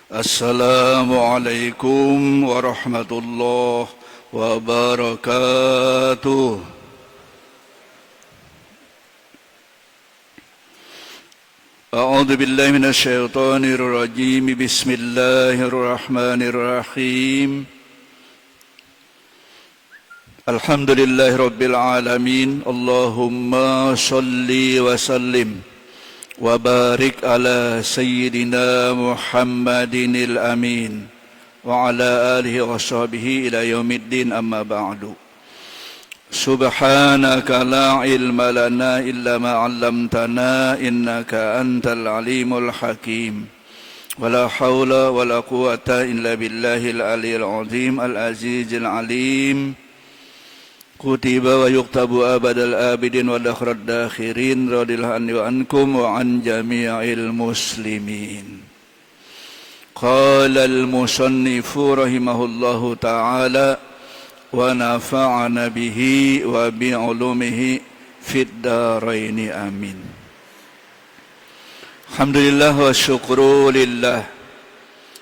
Assalamualaikum warahmatullahi wabarakatuh. A'udzu billahi minasy syaithanir rajim. Bismillahirrahmanirrahim. Alhamdulillahirabbil alamin. Allahumma shalli wa sallim wa barik ala sayyidina Muhammadinil amin wa ala alihi wa sahbihi ila yaumiddin, amma ba'du. Subhanaka la ilma lana illa ma 'allamtana innaka antal alimul hakim. Wala haula wala quwata illa billahil aliyil azim al azizil alim. Kutiba wa yuktabu abadal abidin wa dakhrad dakhirin radillahu anni wa ankum wa an jami'il muslimin. Qala al-musannifu rahimahullahu ta'ala wa nafa'ana bihi wa bi'ulumihi fid daraini amin. Alhamdulillah wa syukru lillah.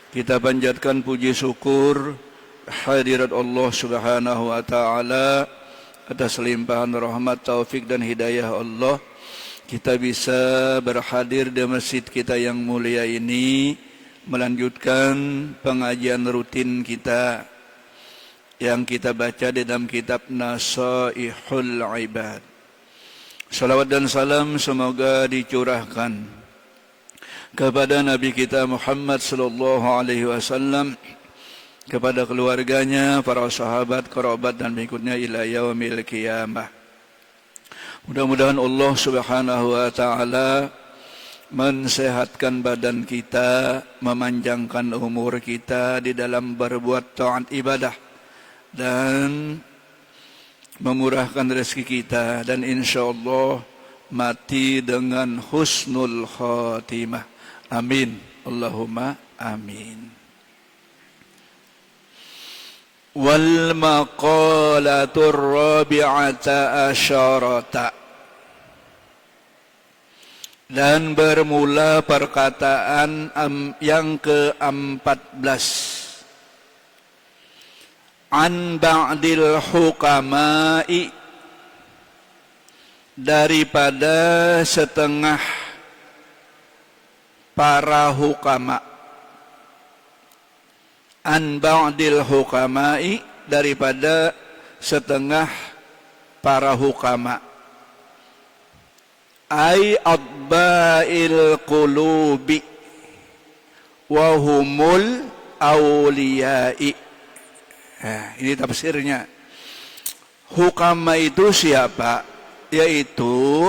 Kita panjatkan puji syukur hadirat Allah subhanahu wa ta'ala atas limpahan rahmat, taufik dan hidayah Allah, kita bisa berhadir di masjid kita yang mulia ini, melanjutkan pengajian rutin kita yang kita baca di dalam kitab Nasaihul Ibad. Salawat dan salam semoga dicurahkan kepada Nabi kita Muhammad sallallahu alaihi wasallam, kepada keluarganya, para sahabat, kerabat dan pengikutnya ila yaumil qiyamah. Mudah-mudahan Allah subhanahu wa ta'ala mensehatkan badan kita, memanjangkan umur kita di dalam berbuat taat ibadah, dan memurahkan rezeki kita, dan insyaallah mati dengan husnul khatimah. Amin. Allahumma amin. Wal maqalatur rabi'ata asyarata, dan bermula perkataan yang ke-14. An ba'dil hukama'i, daripada setengah para hukama. An ba'dil hukama'i, daripada setengah para hukama. Ay adba'il qulubi wa humul awliya'i. Ini tafsirnya. Hukama itu siapa? Yaitu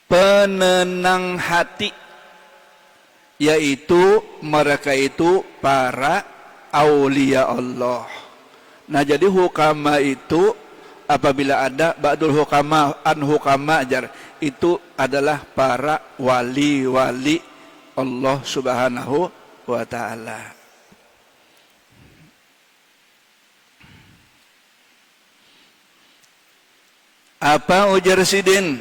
penenang hati, yaitu mereka itu para aulia Allah. Nah, jadi hukama itu apabila ada ba'dul hukama an hukama jar, itu adalah para wali-wali Allah subhanahu wa ta'ala. Apa ujar sidin?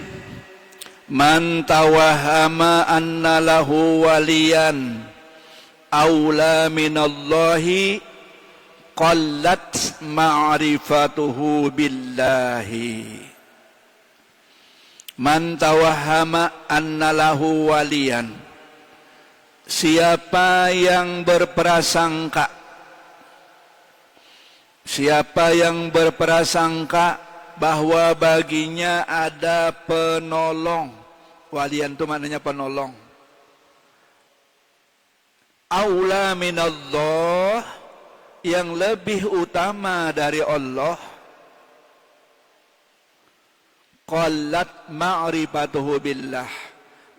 Man tawahama anna lahu waliyan awla minallahi qallat ma'rifatuhu billahi. Man tawahama anna lahu waliyan, siapa yang berprasangka, siapa yang berprasangka bahwa baginya ada penolong. Walian itu maknanya penolong. Aula minallah, yang lebih utama dari Allah. Qallat ma'rifatuhu billah,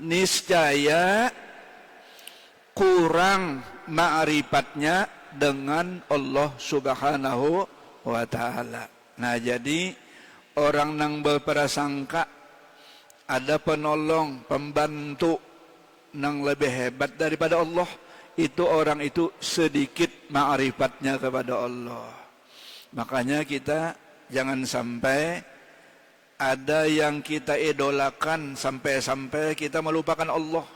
niscaya kurang ma'rifatnya dengan Allah subhanahu wa ta'ala. Nah, jadi orang yang berprasangka ada penolong, pembantu yang lebih hebat daripada Allah, itu orang itu sedikit ma'rifatnya kepada Allah. Makanya kita jangan sampai ada yang kita idolakan sampai-sampai kita melupakan Allah.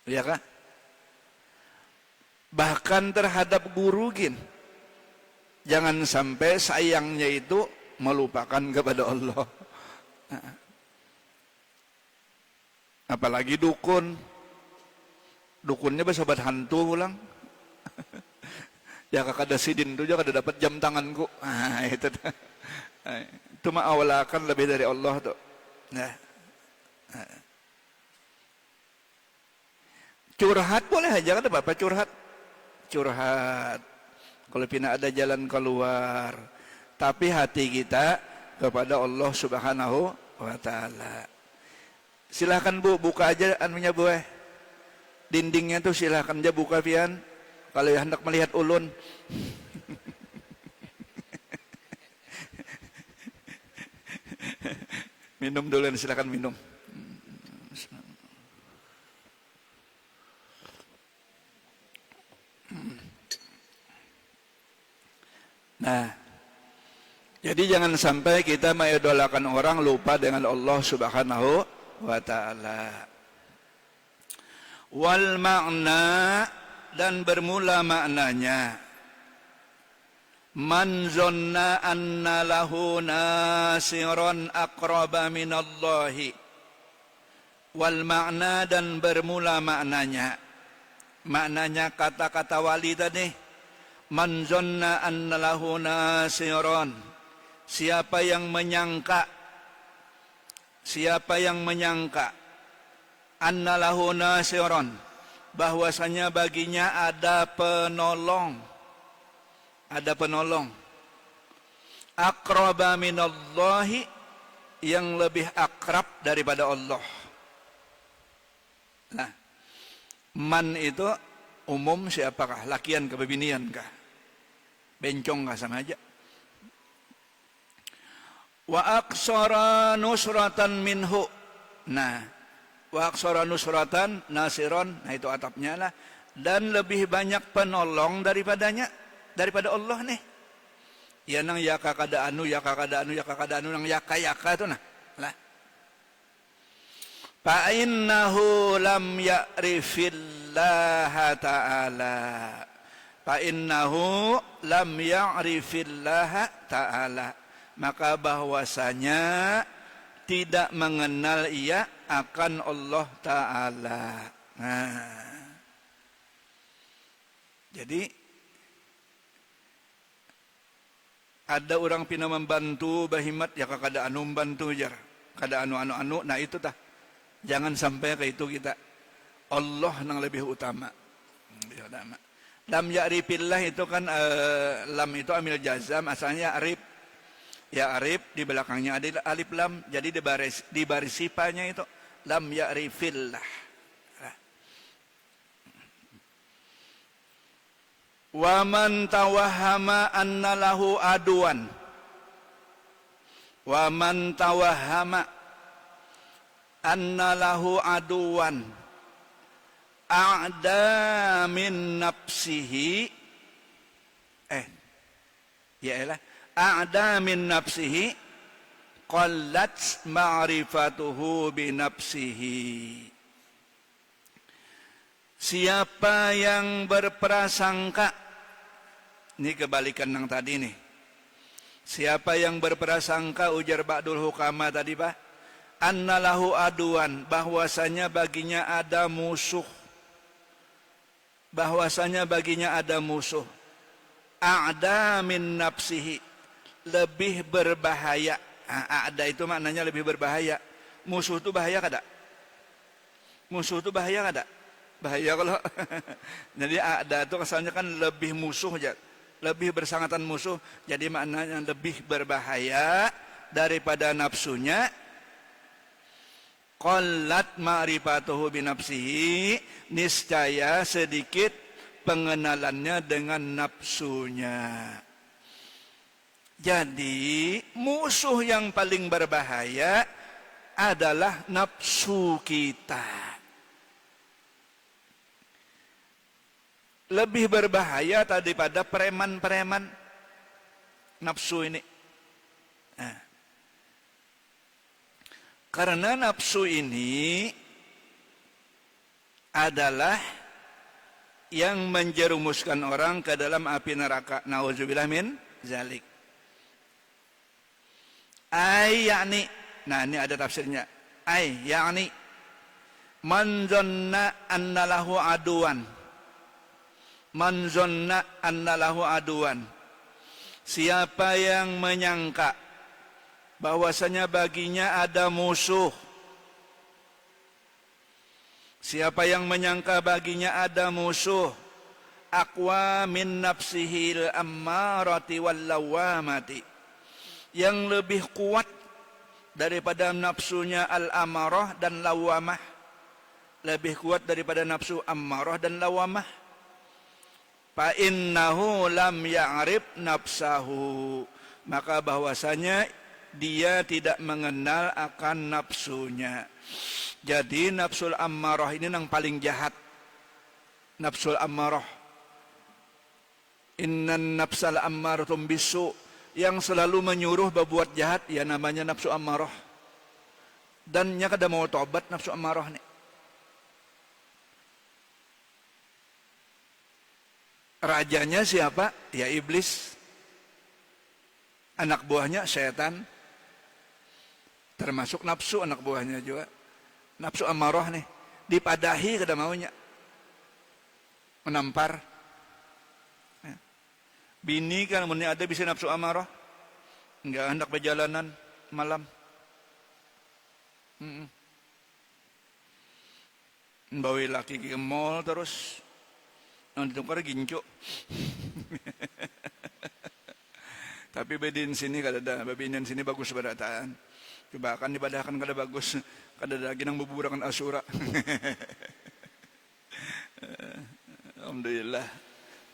Ya kah? Bahkan terhadap guru jangan sampai sayangnya itu melupakan kepada Allah. Apalagi dukunnya bersahabat hantu ulang. Ya kakak ada sidin itu juga ada dapat jam tanganku. Itu mah awalakan lebih dari Allah tuh. Nah. Curhat boleh aja kan Bapak curhat. Kalau pina ada jalan keluar, tapi hati kita kepada Allah Subhanahu wa taala. Silahkan Bu, buka aja anunya Bu. Dindingnya tuh silahkan aja buka pian. Kalau hendak melihat ulun. Minum dulu, silakan minum. Nah, jadi jangan sampai kita mengidolakan orang lupa dengan Allah Subhanahu wa taala. Wal makna, dan bermula maknanya, man zonna anna lahu nasiran aqraba minallahi. Wal makna, dan bermula maknanya kata-kata wali tadi. Man zonna anna lahu nasiran, siapa yang menyangka anna lahu nasiran, bahwasanya baginya ada penolong, aqraba minallahi, yang lebih akrab daripada Allah. Nah, man itu umum siapakah? Lakian ke bebinian kah? Bencong kah? Sama aja. Wa aqsara nusratan minhu. Nah, wa aqsara nusratan nasiron, nah itu atapnya lah. Dan lebih banyak penolong daripada Allah nih. Ya nang yaka kada anu nang yaka itu nah. Lah. Fa innahu lam ya'rifillaha ta'ala. Fa innahu lam ya'rifillaha ta'ala. Maka bahwasanya tidak mengenal ia akan Allah Ta'ala. Nah, jadi ada orang pina membantu bahimat, ya kada anu membantu jar, kada anu, nah itu tah. Jangan sampai ke itu kita. Allah yang lebih utama. Lam ya'rifillah itu kan lam itu amil jazam, asalnya arif. Ya arif di belakangnya ada alif lam, jadi di baris sifanya itu lam ya'rifillah. Wa man tawahhama anna lahu aduan. Wa man tawahhama anna lahu aduan a'da min nafsihi, a'da min nafsihi qallat ma'rifatuhu bi nafsihi. Siapa yang berprasangka, ini kebalikan yang tadi nih. Siapa yang berprasangka, ujar ba'dul hukama tadi Pak, anna lahu aduan, bahwasanya baginya ada musuh. A'da min nafsihi, lebih berbahaya. A'da itu maknanya lebih berbahaya. Musuh itu bahaya kada? Bahaya kalau jadi a'da itu asalnya kan lebih musuh aja, lebih bersangatan musuh, jadi maknanya lebih berbahaya daripada nafsunya. Qallat ma'rifatuhu bi nafsihi, niscaya sedikit pengenalannya dengan nafsunya. Jadi musuh yang paling berbahaya adalah nafsu kita. Lebih berbahaya daripada preman-preman nafsu ini. Nah, karena nafsu ini adalah yang menjerumuskan orang ke dalam api neraka. Nauzubillah min zalik. Ay yakni, nah ini ada tafsirnya. Ay yakni man zanna anna lahu aduwan. Man zanna anna lahu aduwan. Siapa yang menyangka bahwasanya baginya ada musuh. Siapa yang menyangka baginya ada musuh, aqwa min nafsihil ammarati wal lawamati, yang lebih kuat daripada nafsunya al-amarah dan lawamah, lebih kuat daripada nafsu ammarah dan lawamah. Fa innahu lam ya'rif nafsahu, maka bahwasanya dia tidak mengenal akan nafsunya. Jadi nafsul ammarah ini yang paling jahat. Nafsul ammarah. Innan nafsal ammaratum bisu, yang selalu menyuruh berbuat jahat, ya namanya nafsu ammarah. Dan nya kada mau tobat nafsu ammarah nih. Rajanya siapa? Ya iblis. Anak buahnya setan. Termasuk nafsu anak buahnya juga. Nafsu ammarah nih, dipadahi kada maunya, menampar. Bini kan mun ada bisa nafsu ammarah, enggak hendak perjalanan malam. Bawa laki ke mall terus, nanti tukar gincu. Tapi bedin sini kada ada, bedin sini bagus berataan. Coba akan dibadahkan kada bagus, kada lagi nang buburakan asura. Alhamdulillah.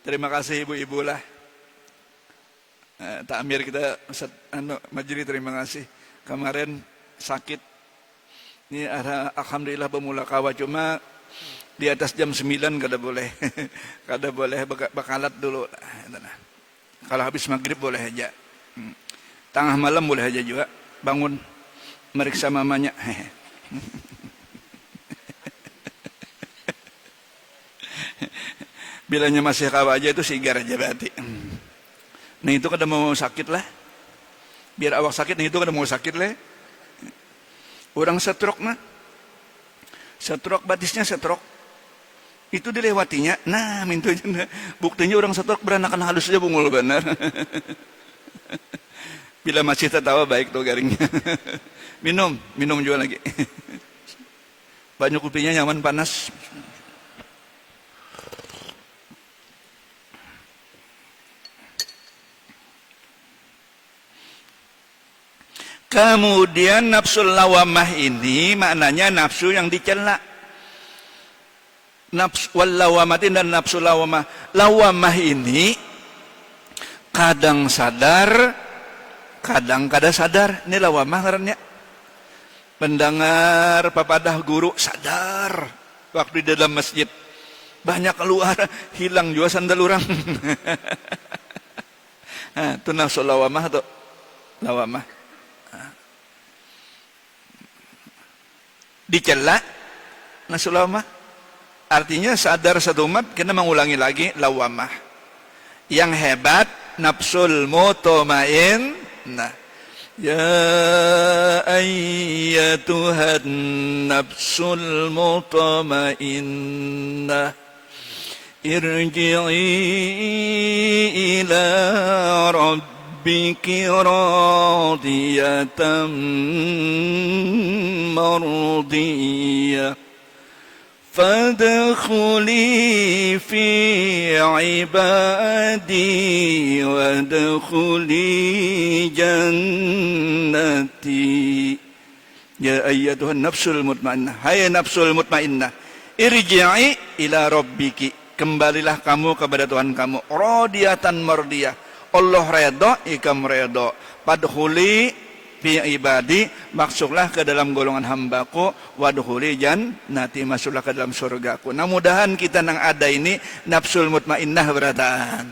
Terima kasih ibu-ibu lah. Takmir kita majlis terima kasih. Kemarin sakit. Ini alhamdulillah pemula kawa, cuma di atas jam 9 kada boleh. Kada boleh bakalat dulu. Kalau habis maghrib boleh aja. Tengah malam boleh aja juga bangun meriksa mamanya. Bilanya masih kawa aja itu sigar aja berarti. Nah itu kada mau sakit lah. Biar awak sakit, nah itu kada mau sakit lah. Orang stroke nah. Stroke batisnya stroke. Itu dilewatinya. Nah mintu aja. Buktinya orang stroke beranakan halus aja bungul benar. Bila masih tertawa baik tuh garingnya. Minum juga lagi. Banyak kopinya nyaman panas. Kemudian nafsul lawamah ini maknanya nafsu yang dicela. Nafsu wal lawamatin dan nafsul lawamah. Lawamah ini kadang sadar, kadang kada sadar. Ini lawamah ngarannya. Pendengar papadah guru sadar waktu di dalam masjid. Banyak keluar, hilang juga sandal orang. Nah, itu nafsu lawamah tuh. Lawamah. Dicela nafsu lawamah. Artinya sadar satu umat kena mengulangi lagi lawamah. Yang hebat nafsul mutmainnah. Ya ayyatuhan nafsul mutmainnah, irji'i ila rabbiki radiyatan mardiyah, fadkhuli fi ibadi wadkhuli jannati. Ya ayyatuhan nafsul mutmainnah, hai nafsul mutmainnah, irji'i ila rabbiki, kembalilah kamu kepada Tuhan kamu, radiyatan mardiyah, Allah redha ikam redha, fadkhuli fi ibadi, masuklah ke dalam golongan hambaku, wadkhuli jannati, masuklah ke dalam surgaku. Nah mudahan kita nang ada ini nafsul mutmainnah berataan,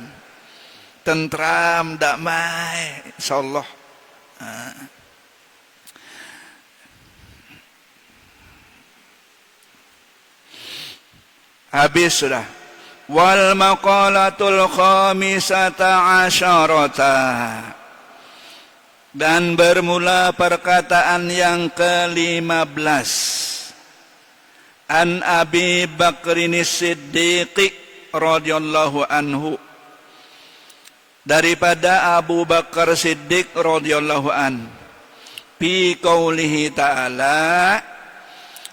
tentram, damai, insyaallah. Habis sudah. Wal maqalatul khamisata asyarata. Dan bermula perkataan yang ke-15. An Abi Bakrin Siddiq radhiyallahu anhu. Daripada Abu Bakar Siddiq radhiyallahu an. Fi qaulihi ta'ala,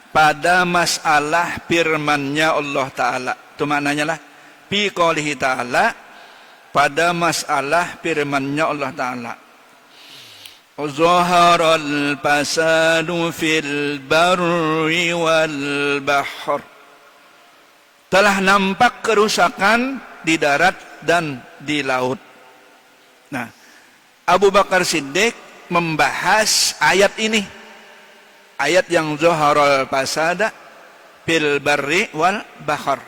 pada masalah firman-Nya Allah Ta'ala. Itu maknanya lah. Fi qaulihi ta'ala, pada masalah firman-Nya Allah Ta'ala. Zaharal fasadu fil barri wal bahr. Telah nampak kerusakan di darat dan di laut. Nah, Abu Bakar Siddiq membahas ayat ini. Ayat yang zaharal fasada fil barri wal bahr.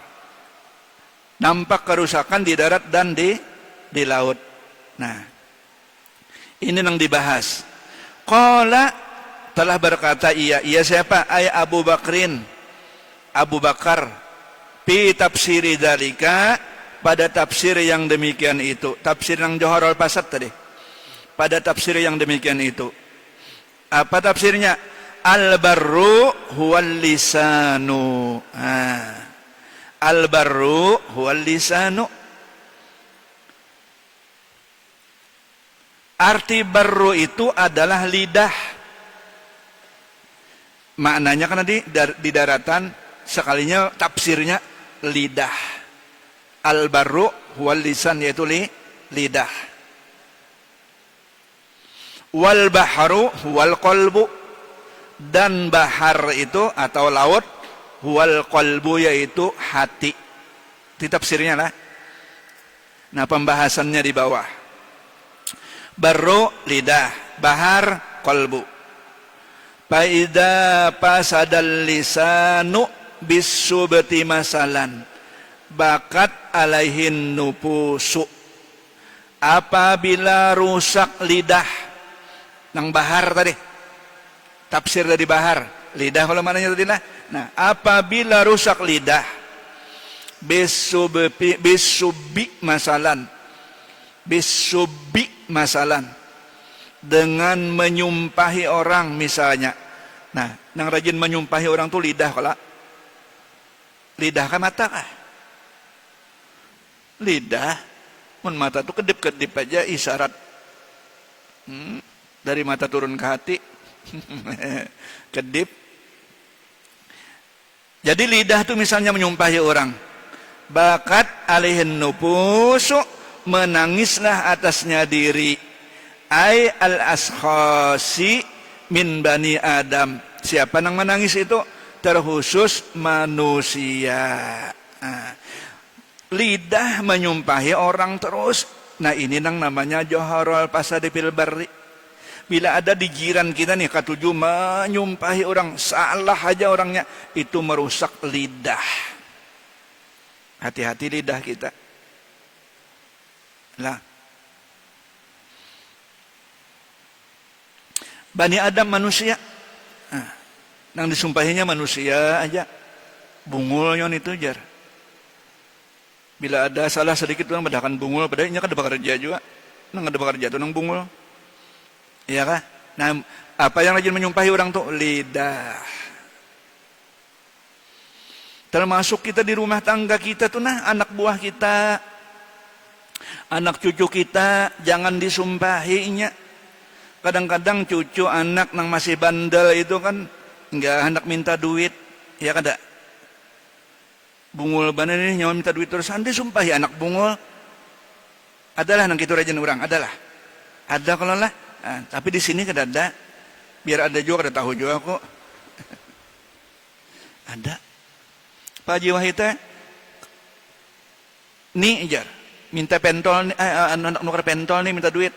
Nampak kerusakan di darat dan di laut. Nah, ini yang dibahas. Qala, telah berkata ia siapa? Ay Abu Bakrin, Abu Bakar, fi tafsiri dzalika, pada tafsir yang demikian itu. Tafsir yang zaharal fasad tadi. Pada tafsir yang demikian itu. Apa tafsirnya? Al-barru huwal lisanu. Al-barru huwal lisanu. Arti barru itu adalah lidah. Maknanya karena di daratan sekalinya tafsirnya lidah. Al-barru huwal lisan, yaitu lidah. Wal bahru huwal qalbu, dan bahar itu atau laut huwal qalbu, yaitu hati. Itu tafsirnya lah. Nah, pembahasannya di bawah. Barru lidah, bahar qalbu. Faida pasadal lisanu bisubti masalan bakat alaihin nufusu. Apabila rusak lidah, nang bahar tadi, tafsir dari bahar, lidah kalau mananya tadi lah. Nah, apabila rusak lidah, bisubi masalan, dengan menyumpahi orang misalnya. Nah, nang rajin menyumpahi orang tuh lidah kalau lidah kan mata kah? Lidah, mun mata tuh kedip-kedip aja isyarat. Dari mata turun ke hati. Kedip. Jadi lidah tuh misalnya menyumpahi orang. Bakat alihin nufusu, menangislah atasnya diri. Ay al-askhasi min bani Adam. Siapa yang menangis itu? Terkhusus manusia. Lidah menyumpahi orang terus. Nah, ini yang namanya zaharal fasadi fil barri. Bila ada di jiran kita nih katuju menyumpahi orang, salah aja orangnya, itu merusak lidah. Hati-hati lidah kita. Lah. Bani Adam manusia. Nang disumpahinya manusia aja. Bungulnya itu jar. Bila ada salah sedikit orang bedakan bungul, padahal ini kan ada bekerja juga. Nang ada bekerja itu nang bungul. Iya kah? Nah, apa yang rajin menyumpahi orang tuh? Lidah. Termasuk kita di rumah tangga kita tuh, nah, anak buah kita, anak cucu kita, jangan disumpahinya. Kadang-kadang cucu anak nang masih bandel itu kan enggak hendak minta duit, ya kada. Bungul bana ini nyawa minta duit terus, ande sumpahi anak bungul. Adalah nang kitu rajin orang, adalah. Ada kalau lah. Nah, tapi di sini kada ada. Biar ada juga, kada tahu juga kok. Ada. Pak Haji Wahid nih jar, minta pentol, anak nuker pentol nih minta duit.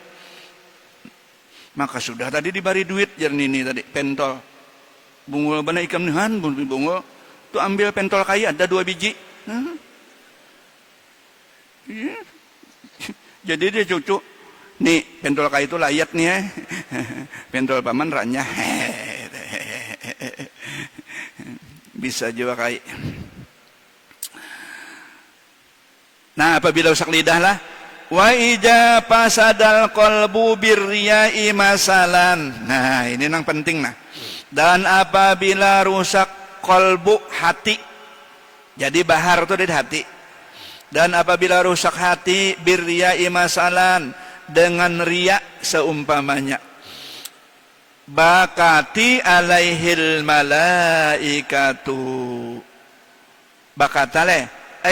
Maka sudah tadi diberi duit jar ini tadi pentol. Bungul bana ikan nihan bungul. Tuh ambil pentol kayu ada 2 biji. Jadi dia cucu. Nih pentol kayu itu layat nih ya. Pentol paman ranya. Bisa juga kayu. apabila rusak lidah lah. Wa ija fasadal qalbu birriya'i masalan. Nah, ini yang penting nah. Dan apabila rusak qalbu hati. Jadi bahar itu dari hati. Dan apabila rusak hati birriya'i masalan dengan riya seumpamanya. Bakati alaihil malaikatu. Bakatale.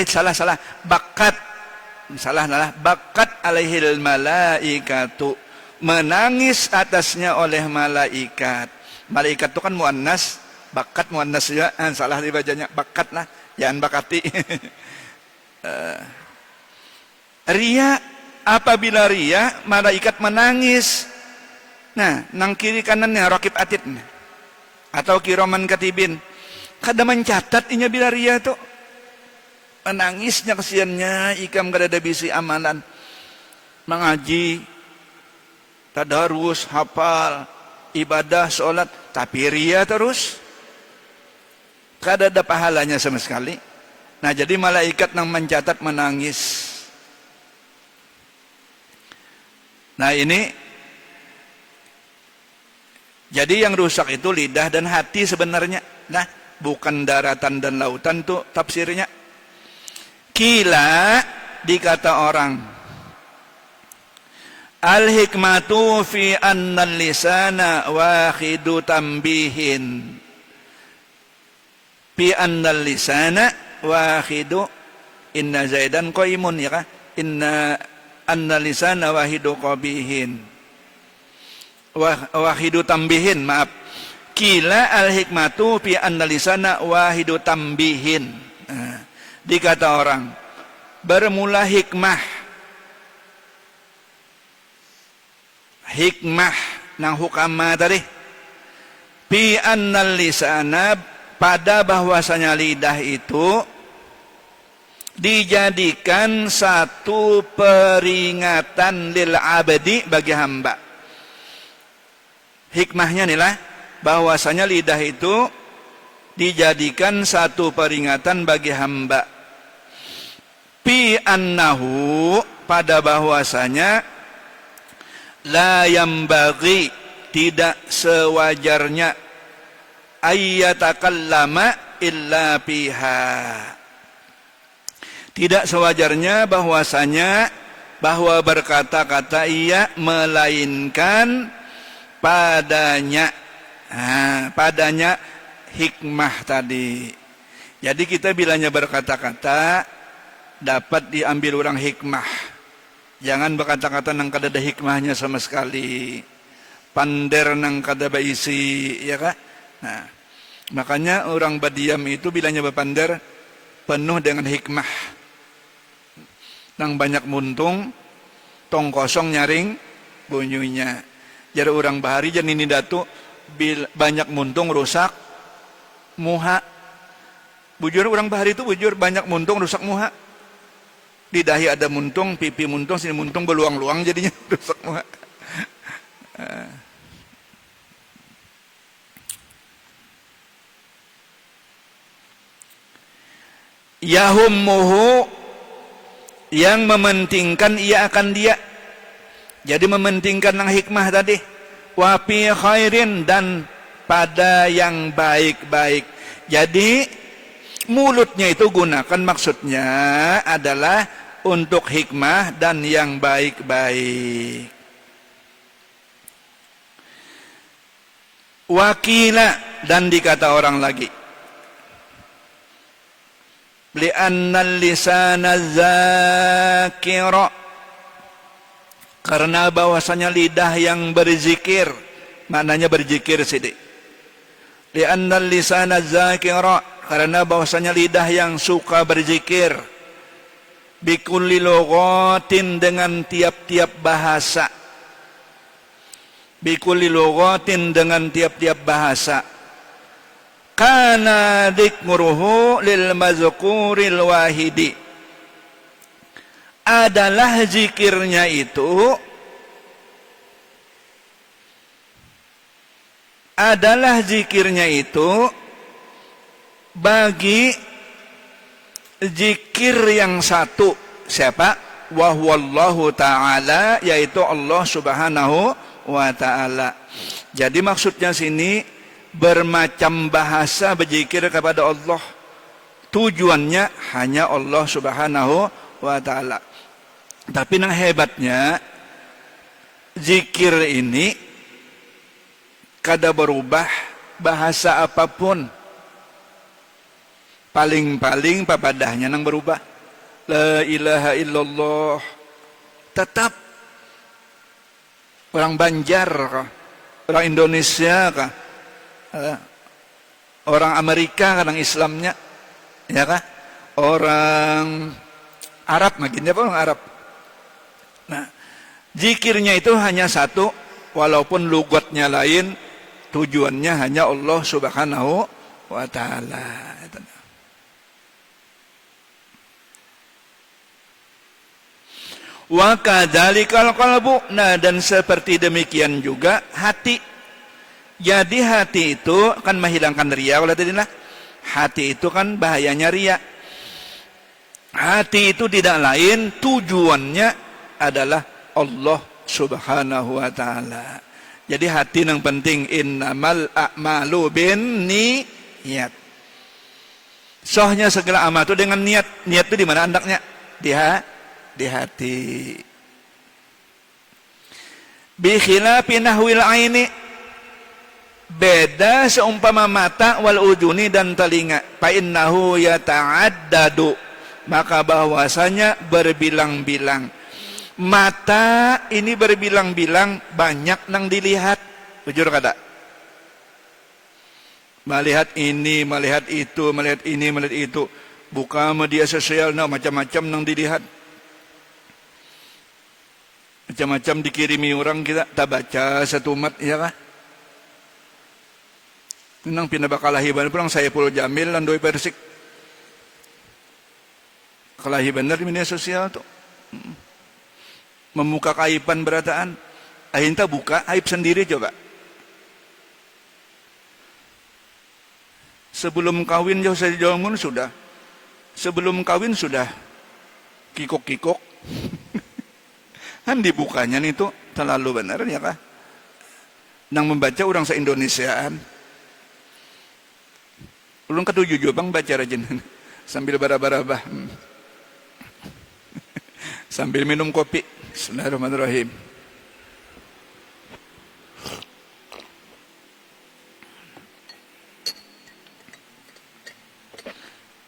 Salah. Bakat. Salah. Bakat alaihil malaikatu. Menangis atasnya oleh malaikat. Malaikat itu kan muannas. Bakat muannas juga. Salah dibacanya. Bakat lah. Jangan bakati. Riya. Apabila riya, malaikat menangis. Nah, nang kiri kanannya rakib atid. Atau kiraman katibin. Kada mencatat inya bila riya tuh. Menangisnya kesiannya, ikam kada ada bisi amalan. Mengaji, tadarus, hafal, ibadah, sholat. Tapi riya terus. Kada ada pahalanya sama sekali. Nah, jadi malaikat yang mencatat menangis. Nah, ini jadi yang rusak itu lidah dan hati sebenarnya. Nah, bukan daratan dan lautan tuh tafsirnya. Kila dikata orang. Al-hikmatu fi annal lisana wahidu tambihin. Fi annal lisana wahidu inna zaidan qaimun ya kan? Inna annal lisana wahidu qabihin. Wahidu tambihin, maaf. Kila al-hikmatu fi annal lisana wahidu tambihin. Dikata orang, bermula hikmah nang hukama tadi fi annal lisana, pada bahwasanya lidah itu dijadikan satu peringatan lil abdi bagi hamba. Hikmahnya inilah bahwasanya lidah itu dijadikan satu peringatan bagi hamba. Fi annahu, pada bahwasanya la yambaghi, tidak sewajarnya ayyatakallama illa biha. Tidak sewajarnya bahwa berkata-kata ia melainkan padanya. Padanya hikmah tadi. Jadi kita bilanya berkata-kata dapat diambil orang hikmah. Jangan berkata-kata nang kada ada hikmahnya sama sekali. Pander nang kada baisi, ya kan? Nah, makanya orang badiam itu bilanya berpander penuh dengan hikmah. Nang banyak muntung, tong kosong nyaring bunyinya. Jadi orang bahari jan ini datu banyak muntung rusak muha. Bujur orang bahari itu bujur banyak muntung rusak muha. Di dahi ada muntung, pipi muntung, sini muntung beluang-luang jadinya rusak muha. Yahummuhu, yang mementingkan ia akan dia. Jadi mementingkan yang hikmah tadi. Wa fi khairin, dan pada yang baik-baik. Jadi mulutnya itu gunakan maksudnya adalah untuk hikmah dan yang baik-baik. Wakila, dan dikata orang lagi, li'annal lisana zakira, karena bahwasanya lidah yang berzikir, maknanya berzikir sidik. Li'annal lisana zakira, karena bahwasanya lidah yang suka berzikir. Bikulli lughatin, dengan tiap-tiap bahasa. Bikulli lughatin, dengan tiap-tiap bahasa. Kana dzikruhu lil mazkuril wahidi, adalah zikirnya itu bagi zikir yang satu siapa? Wa huwallahu ta'ala, yaitu Allah Subhanahu wa ta'ala. Jadi maksudnya sini bermacam bahasa berzikir kepada Allah. Tujuannya hanya Allah Subhanahu wa ta'ala. Tapi yang hebatnya zikir ini kada berubah bahasa apapun. Paling-paling papadahnya nang berubah. La ilaha illallah. Tetap orang Banjar kah? Orang Indonesia kah? Orang Amerika kadang Islamnya, ya kah? Orang Arab makin apa orang Arab. Nah, zikirnya itu hanya satu, walaupun lugatnya lain, tujuannya hanya Allah Subhanahu wa ta'ala. Wa kadzalikal qalbu. Nah, dan seperti demikian juga hati. Jadi hati itu kan menghilangkan riya. Hati itu kan bahayanya riya. Hati itu tidak lain, tujuannya adalah Allah Subhanahu wa ta'ala. Jadi hati yang penting, innamal a'malu binniyat. Sohnya segala amal itu dengan niat. Niat itu di mana andaknya? Di hati. Bi khilafi nahwil aini, beda seumpama mata wal uduni dan telinga. Fa innahu yata'addadu, maka bahwasanya berbilang-bilang. Mata ini berbilang-bilang, banyak nang dilihat. Jujur kada? Melihat ini, melihat itu, melihat ini, melihat itu. Buka media sosial, nah macam-macam nang dilihat. Macam-macam dikirimi orang, kita tak baca satu mat, ya kah? Nang pindah bakalahiban pulang saya Saiful Jamil landoi Persik. Kalahi bener di media sosial tuh. Memuka kaiban berataan. Akhirnya buka aib sendiri coba. Sebelum kawin jauh saya jauh sudah. Sebelum kawin sudah kikok-kikok. Kan dibukanya nih tuh terlalu benar ya kah? Nang membaca orang se-Indonesiaan. Ulun ketujuh bang baca rajin sambil barabah-barabah. Sambil minum kopi. Bismillahirrahmanirrahim.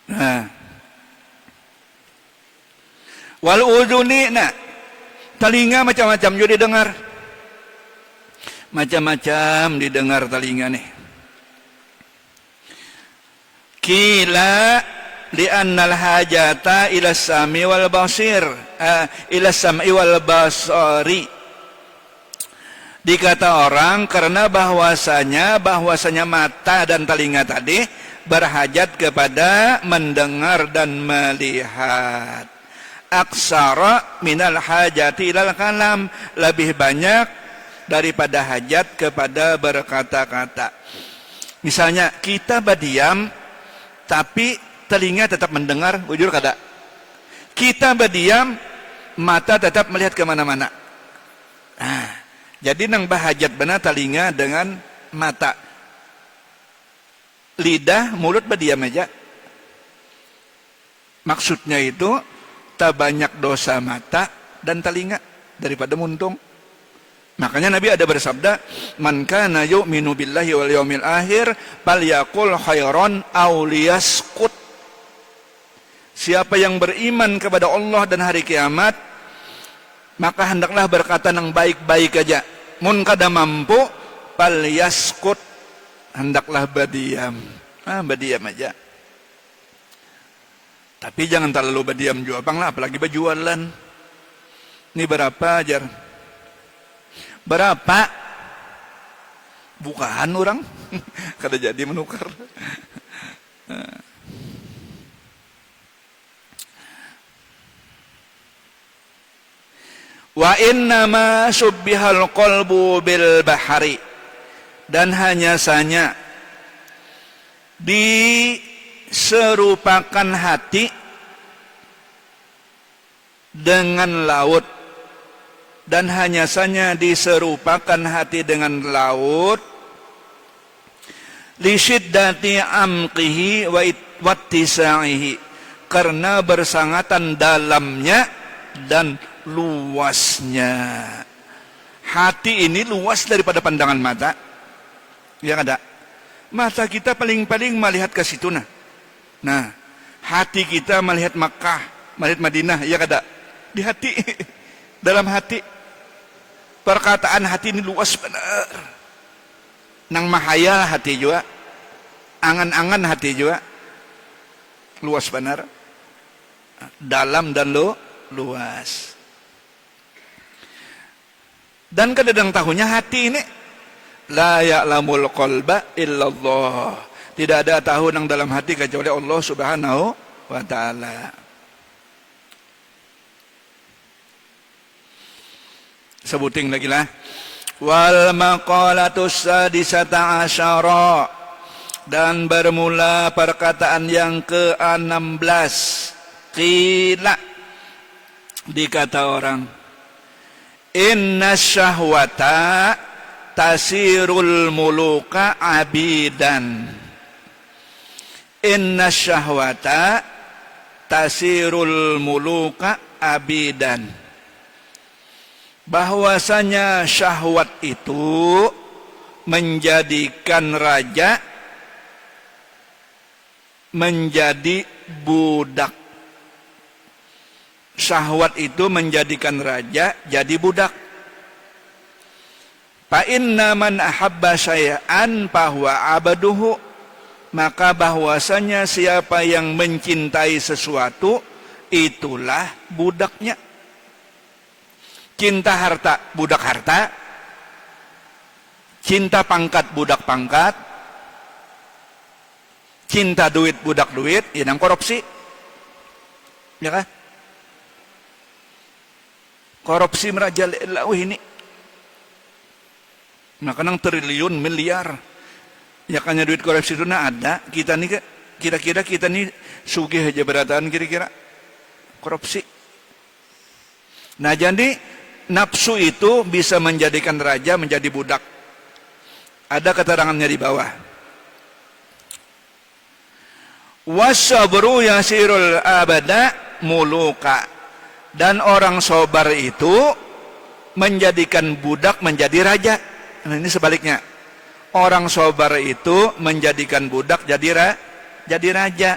Nah. Wal uduni, nah, telinga macam-macam juga didengar. Macam-macam didengar telinga nih. Kila li'annal hajata ila sami wal basir, ila sam'i wal basari. Dikata orang karena bahwasanya mata dan telinga tadi berhajat kepada mendengar dan melihat. Aksara minal hajati ilal kalam, lebih banyak daripada hajat kepada berkata-kata. Misalnya kita berdiam tapi telinga tetap mendengar, jujur kada? Kita berdiam, mata tetap melihat kemana-mana. Nah, jadi nang bahajat benar telinga dengan mata. Lidah, mulut berdiam aja. Maksudnya itu tak banyak dosa mata dan telinga daripada muntung. Makanya Nabi ada bersabda, man kana yu'minu billahi wal yaumil akhir falyaqul khairan aw liyaskut. Siapa yang beriman kepada Allah dan hari kiamat, maka hendaklah berkata yang baik-baik aja. Mun kada mampu falyaskut, hendaklah berdiam. Berdiam aja. Tapi jangan terlalu berdiam juga bang lah, apalagi berjualan. Ini berapa ajar? Berapa? Bukaan orang. Kada jadi menukar. Wa innama subbihal qalbu bil bahari, dan hanya saja diserupakan hati dengan laut, dan hanya saja diserupakan hati dengan laut li syiddati amqihi wa wattisa'ihi, karena bersangatan dalamnya dan luasnya. Hati ini luas daripada pandangan mata. Ya ada. Mata kita paling-paling melihat ke situ nah. Nah, hati kita melihat Makkah, melihat Madinah, ya kada? Di hati, dalam hati. Perkataan hati ini luas benar. Nang mahayal hati juga, angan-angan hati juga, luas benar. Dalam dan luas. Dan kadang tahunya hati ini la ya'lamul qalba illallah. Tidak ada tahu nang dalam hati kecuali Allah Subhanahu wa taala. Sebuting lagi lah. Wal maqalatus sadisata asyara, dan bermula perkataan yang ke-16. Qila, dikata orang, inna syahwata tasirul muluka abidan. Inna syahwata tasirul muluka abidan. Bahwasanya syahwat itu menjadikan raja menjadi budak. Syahwat itu menjadikan raja jadi budak. Fa inna man ahabba syai'an fahuwa abaduhu, maka bahwasanya siapa yang mencintai sesuatu itulah budaknya. Cinta harta, budak harta. Cinta pangkat, budak pangkat. Cinta duit, budak duit. Ya, nang korupsi. Ya kan? Korupsi merajalela ini. Nah, kanang triliun, miliar. Ya kanya duit korupsi itu nah ada. Kita nih, kira-kira kita nih sugih aja berataan kira-kira. Korupsi. Nah, jadi nafsu itu bisa menjadikan raja menjadi budak. Ada keterangannya di bawah. Wasabru yasirul abada muluka, dan orang sabar itu menjadikan budak menjadi raja. Nah, ini sebaliknya. Orang sabar itu menjadikan budak jadi raja.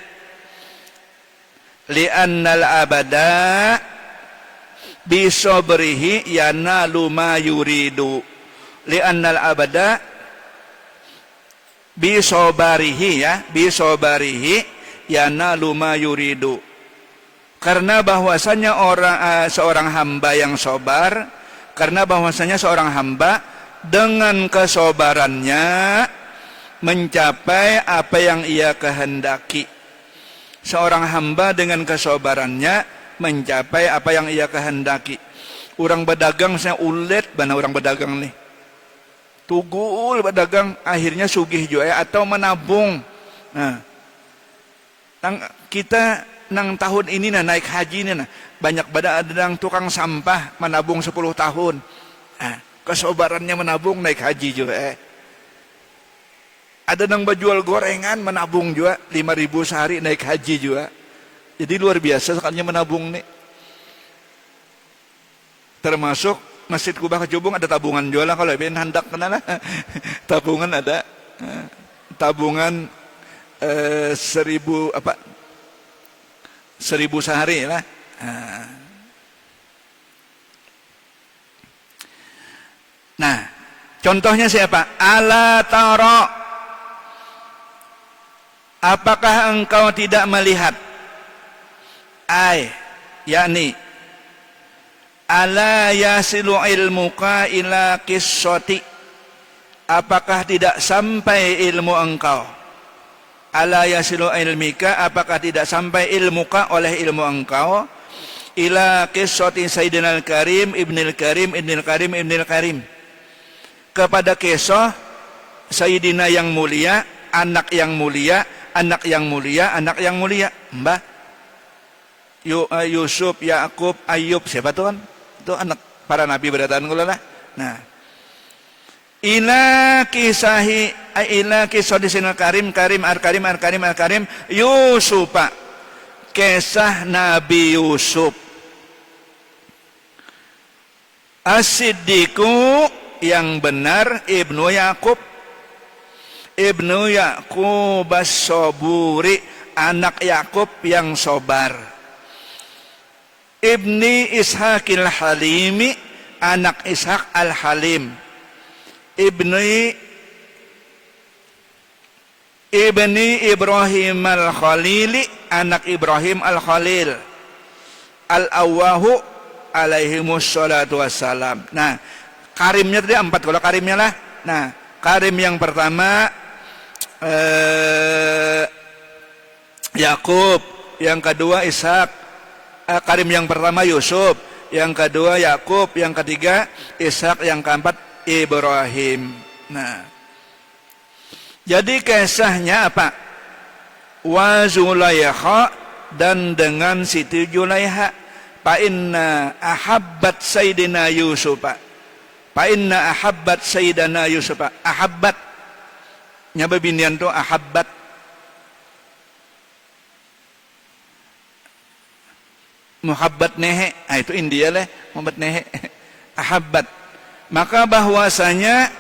Li'annal abada bisabrihi yanalu ma yuridu. Li'annal abada bisabarihi, ya, bisabarihi yanalu ma yuridu. Karena bahwasanya seorang hamba yang sabar, karena bahwasanya seorang hamba dengan kesabarannya mencapai apa yang ia kehendaki. Seorang hamba dengan kesabarannya mencapai apa yang ia kehendaki. Orang berdagang saya ulet bana orang berdagang nih. Tugul berdagang akhirnya sugih juga atau menabung. Nah, kita nang tahun ini nah naik haji nih nah banyak ada yang tukang sampah menabung 10 tahun. Nah, kesabarannya menabung naik haji juga. Ada yang berjual gorengan menabung juga 5.000 sehari naik haji juga. Jadi luar biasa sekalinya menabung nih. Termasuk Masjid Kubah Kecubung ada tabungan jualan kalau ben hendak kenal tabungan ada. Tabungan 1.000 apa? 1.000 sehari lah. Nah, contohnya siapa? Ala tara, apakah engkau tidak melihat? Yakni ala yasilu ilmuka ila qissati, apakah tidak sampai ilmu engkau? Ala yasilu ilmika, apakah tidak sampai ilmuka oleh ilmu engkau ila qissati Sayyidina Al-Karim Ibnil Karim Ibnil Karim Ibnil Karim, kepada kisah Sayyidina yang mulia, anak yang mulia, anak yang mulia, anak yang mulia. Mbah, Yusuf, Yakub, Ayub, siapa tuh kan? Itu anak para nabi berdatan kula lah. Nah, ila kisah di sini karim Yusufa, kisah Nabi Yusuf. As-Siddiqu, yang benar, Ibnu Yakub as-Saburi, anak Yakub yang sobar. Ibni Ishaqil Halimi, anak Ishaq al-Halim. Ibni Ibrahim al-Khalili, anak Ibrahim al-Khalil. Al-Awwahu alaihimus salatu wassalam. Nah, karimnya tadi 4, kalau karimnya lah. Nah, karim yang pertama Yakub, yang kedua Ishak. Karim yang pertama Yusuf, yang kedua Yakub, yang ketiga Ishak, yang keempat Ibrahim. Nah, jadi kisahnya apa? Wa Zulaikha, dan dengan Siti Zulaikha. Fa inna ahabbat sayyidina Yusufa. Fa inna ahabbat sayyidina Yusufa. Ahabbat nya babinian tu ahabbat. Muhabbat nehe, itu India lah, muhabbat nehe. Ahabbat. Maka bahwasanya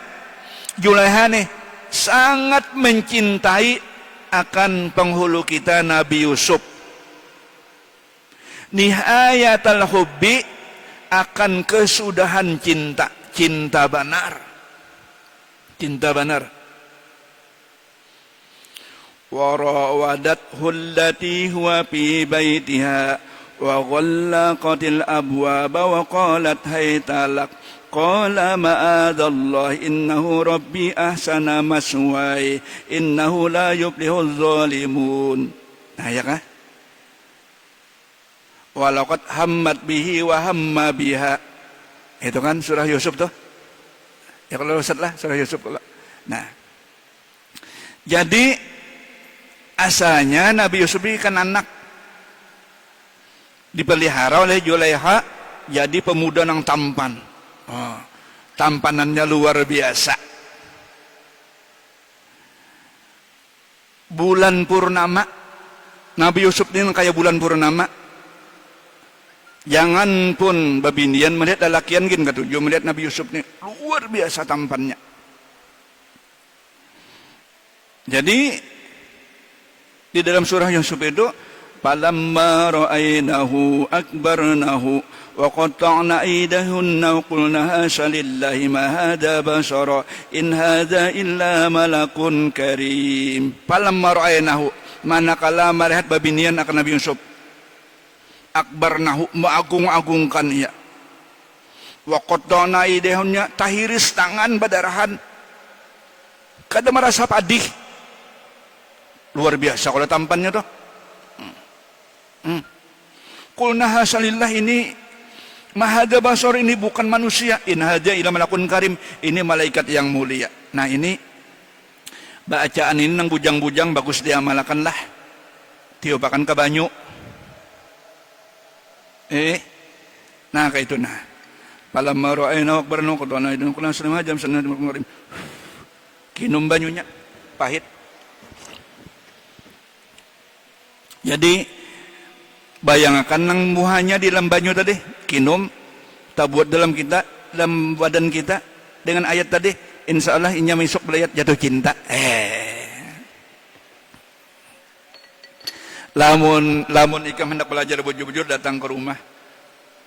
Zulaikha nih sangat mencintai akan penghulu kita Nabi Yusuf. Nihayatul hubbi, akan kesudahan cinta, cinta benar. Cinta benar. Wa rawadathu allati huwa fi baitiha wa ghallaqatil abwaba wa qalat haytalak qala ma'adallah innahu rabbi ahsana maswaya innahu la yuflihuz zalimun. Nah ya kah? Walaqad hammat bihi wa hamma biha. Itu kan surah Yusuf tuh. Ya kalau Ustaz lah surah Yusuf kalau. Nah, jadi asalnya Nabi Yusuf ini kan anak dipelihara oleh Zulaikha jadi pemuda yang tampan. Tampanannya luar biasa. Bulan purnama, Nabi Yusuf ini kayak bulan purnama. Jangan pun babinian melihat lalakian gin katuju melihat Nabi Yusuf ini luar biasa tampannya. Jadi di dalam surah Yusuf itu falamma ra'aynahu akbarnahu wa qatta'na aydahunna wa qulna hasya lillahi ma hadha basara in hadha illa malakun karim. Falamma ra'aynahu, manakala melihat babinian akan Nabi Yusuf, akbarnahu, mengagung-agungkan ia. Wa qatta'na aydahunna, tahiris tangan badarahan. Kada merasa padih. Luar biasa kalau tampannya tuh. Qulna hasalillah, ini mahada basar, ini bukan manusia. In hadza ila malakun karim, ini malaikat yang mulia. Nah ini bacaan ini nang bujang-bujang bagus diamalkan lah. Tiupakan ke banyu. Nah kayak itu nah. Falamma ra'ayna akbarna qadana idun qulna salama jam sanad murim. Kinum banyunya pahit. Jadi bayangkan nang muhanya di dalam banyu tadi, kinum tabuat dalam kita, dalam badan kita dengan ayat tadi, insya Allah inya misuk belayat jatuh cinta. Lamun ikam hendak belajar bujur-bujur datang ke rumah,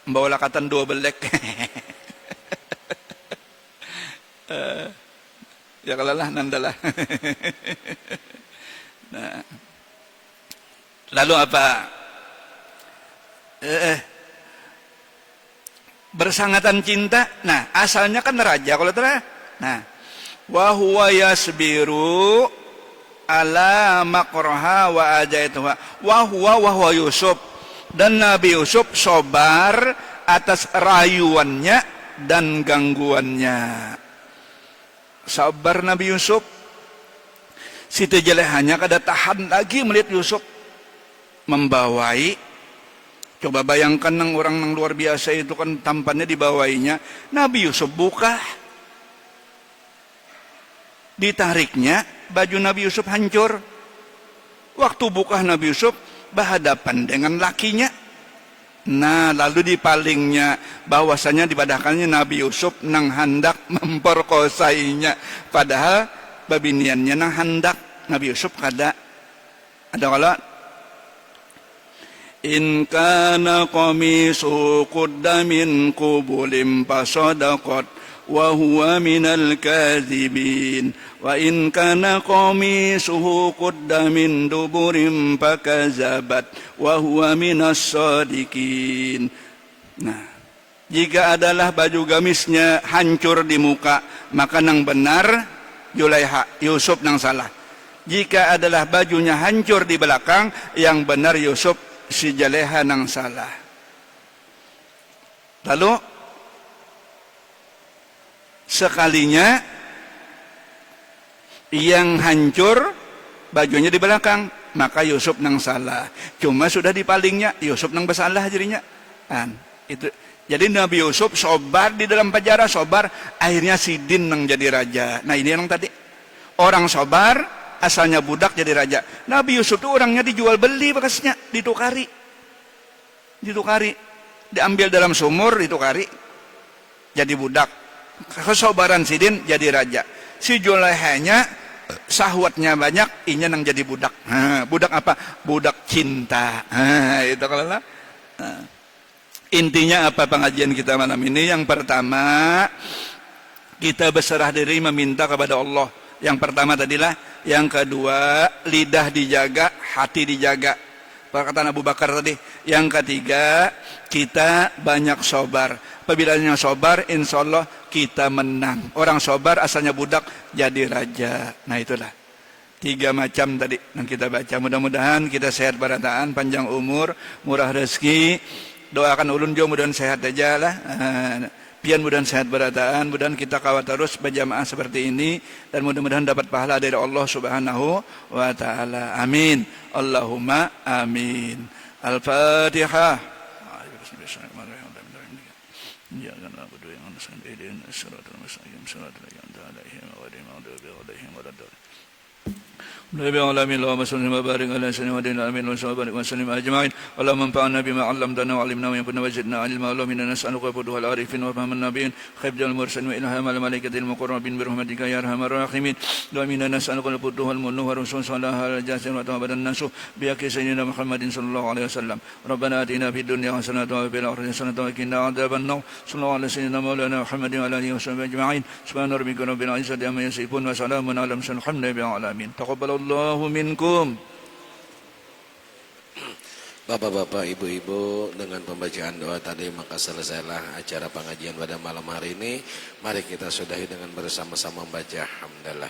membawa lakatan 2 belek. Ya kalalah nandalah. Nah, lalu apa? Bersangatan cinta. Nah, asalnya kan raja kalau terang. Nah, wa huwa yasbiru ala makraha wa ajaituha. Wa huwa Yusuf, dan Nabi Yusuf sabar atas rayuannya dan gangguannya. Sabar Nabi Yusuf. Siti Zulaikha hanya kada tahan lagi melihat Yusuf membawai Coba bayangkan orang yang luar biasa itu kan tampannya dibawainya. Nabi Yusuf buka. Ditariknya, baju Nabi Yusuf hancur. Waktu buka Nabi Yusuf berhadapan dengan lakinya. Nah, lalu dipalingnya bahwasanya dibadakannya Nabi Yusuf nang hendak memperkosainya. Padahal babiniannya nang hendak Nabi Yusuf kada. Ada kalau in kana qamisu qudda min qubulin fasadaqat wa huwa minal kadhibin wa in kana qamisuhu qudda min duburin fakazabat wa huwa minas sadiqin. Nah, jika adalah baju gamisnya hancur di muka, maka nang benar Julaiha, Yusuf nang salah. Jika adalah bajunya hancur di belakang, yang benar Yusuf, si Julaiha nang salah. Lalu sekalinya yang hancur bajunya di belakang, maka Yusuf nang salah. Cuma sudah dipalingnya, Yusuf nang bersalah jadinya. Itu. Jadi Nabi Yusuf sobar di dalam penjara, sobar, akhirnya Sidin nang jadi raja. Nah ini yang tadi, orang sobar, asalnya budak jadi raja. Nabi Yusuf itu orangnya dijual beli bekasnya, ditukari, diambil dalam sumur, ditukari, jadi budak. Kesobaran Sidin jadi raja. Si Julaihanya sahwatnya banyak, inya nang jadi budak. Budak apa? Budak cinta. Itu kalau lah. Intinya apa pengajian kita malam ini? Yang pertama, kita berserah diri meminta kepada Allah. Yang pertama tadilah. Yang kedua, lidah dijaga, hati dijaga. Perkataan Abu Bakar tadi. Yang ketiga, kita banyak sobar. Apabila sobar, insya Allah kita menang. Orang sobar asalnya budak jadi raja. Nah itulah 3 macam tadi yang kita baca. Mudah-mudahan kita sehat barataan, panjang umur, murah rezeki. Doakan ulun jo mudah-mudahan sehat aja lah. Pian mudah-mudahan sehat barataan, mudah-mudahan kita kawat terus berjamaah seperti ini, dan mudah-mudahan dapat pahala dari Allah Subhanahu wa taala. Amin. Allahumma amin. Al-Fatihah. Jangan na'budu wa nasta'in ihdinas siratal mustaqim siratal ladzina an'amta 'alaihim ghairil maghdubi 'alaihim waladdallin. Nabi alamin Allahumma salli wa barik ala sayyidina Muhammadin amin wa sallallahu wa sallim ajma'in. Allahumma anfa'na bima 'allamtana wa 'allimna wa yanfa'na wa zidna 'ilma. Allahumma nas'aluka fadhul arifin wa fahman nabiyyin khibdal mursalin wa ilhamal malaikatil muqarrabin bi rahmatika ya arhamar rahimin. Allahumma nas'aluka fadhul munuh wa rusul sallallahu alaihi wa tawabadan nasuh bi haqqi sayyidina Muhammadin sallallahu alaihi wasallam. Rabbana atina fid dunya hasanatan wa fil akhirati hasanatan wa qina adzaban nar. Sallallahu alaihi sayyidina maulana Muhammadin wa alihi washabbihi ajma'in. Subhana rabbika rabbil izzati amma yasifun wa salamun ala mursalin walhamdulillahi rabbil alamin. Taqabbal Allahu minkum. Bapak-bapak, ibu-ibu, dengan pembacaan doa tadi maka selesailah acara pengajian pada malam hari ini. Mari kita sudahi dengan bersama-sama membaca hamdalah.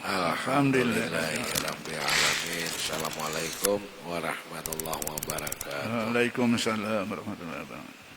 Alhamdulillahirabbil alamin. Assalamualaikum warahmatullahi wabarakatuh. Waalaikumsalam warahmatullahi wabarakatuh.